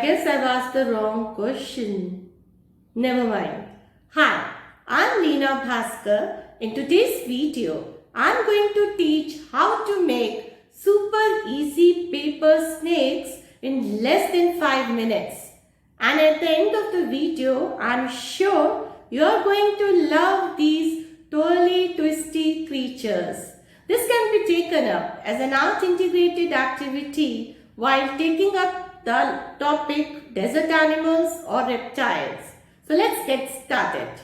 guess I've asked the wrong question. Never mind. Hi, I'm Leena Bhaskar. In today's video, I'm going to teach how to make super easy paper snakes in less than 5 minutes. And at the end of the video, I'm sure you're going to love these twirly twisty creatures. This can be taken up as an art integrated activity while taking up the topic desert animals or reptiles. So let's get started.